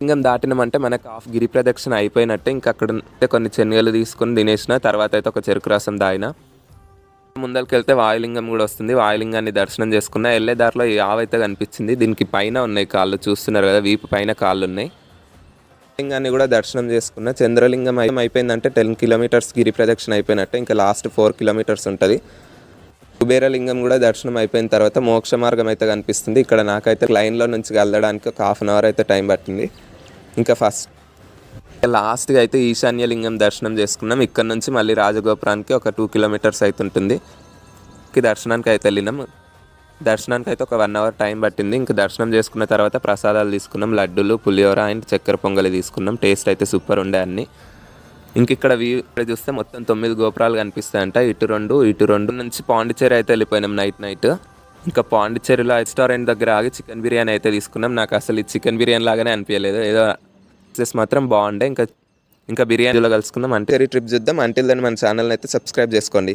లింగం దాటినామంటే మనకు హాఫ్ గిరి ప్రదక్షిణ అయిపోయినట్టే. ఇంకా అక్కడ కొన్ని శనగలు తీసుకొని తినేసిన తర్వాత అయితే ఒక చెరుకు రసం తాగిన. ముందరికి వెళ్తే వాయులింగం కూడా వస్తుంది. వాయులింగాన్ని దర్శనం చేసుకున్న. వెళ్ళే దారిలో ఈ ఆవైతే కనిపించింది. దీనికి పైన ఉన్నాయి కాళ్ళు, చూస్తున్నారు కదా, వీపు పైన కాళ్ళు ఉన్నాయి. లింగాన్ని కూడా దర్శనం చేసుకున్న. చంద్రలింగం అయిపోయిందంటే 10 కిలోమీటర్స్ గిరి ప్రదక్షిణ అయిపోయినట్టే. ఇంకా లాస్ట్ 4 కిలోమీటర్స్ ఉంటుంది. కుబేరలింగం కూడా దర్శనం అయిపోయిన తర్వాత మోక్ష మార్గం అయితే కనిపిస్తుంది. ఇక్కడ నాకైతే లైన్లో నుంచి వెళ్ళడానికి ఒక హాఫ్ అన్ అవర్ అయితే టైం పట్టింది. ఇంకా లాస్ట్గా అయితే ఈశాన్యలింగం దర్శనం చేసుకున్నాం. ఇక్కడ నుంచి మళ్ళీ రాజగోపురానికి ఒక 2 కిలోమీటర్స్ అయితే ఉంటుంది. దర్శనానికి అయితే వెళ్ళినాం. దర్శనానికి అయితే ఒక 1 అవర్ టైం పట్టింది. ఇంకా దర్శనం చేసుకున్న తర్వాత ప్రసాదాలు తీసుకున్నాం. లడ్డూలు, పులిహోర అండ్ చక్కెర పొంగలి తీసుకున్నాం. టేస్ట్ అయితే సూపర్ ఉండే అన్ని. ఇంక ఇక్కడ ఇక్కడ చూస్తే మొత్తం 9 గోపురాలు కనిపిస్తాయంట. ఇటు రెండు నుంచి పాండిచ్చేరి అయితే వెళ్ళిపోయినాం నైట్. ఇంకా పాండిచ్చేరిలో రెస్టారెంట్ దగ్గర ఆగి చికెన్ బిర్యానీ అయితే తీసుకున్నాం. నాకు అసలు ఈ చికెన్ బిర్యానీ లాగానే అనిపించలేదు, ఏదో మాత్రం బాగుండే. ఇంకా బిర్యానీలో కలుసుకుందాం. అంటే ట్రిప్ చూద్దాం. అంటిల్ దెన్ మన ఛానల్ని అయితే సబ్స్క్రైబ్ చేసుకోండి.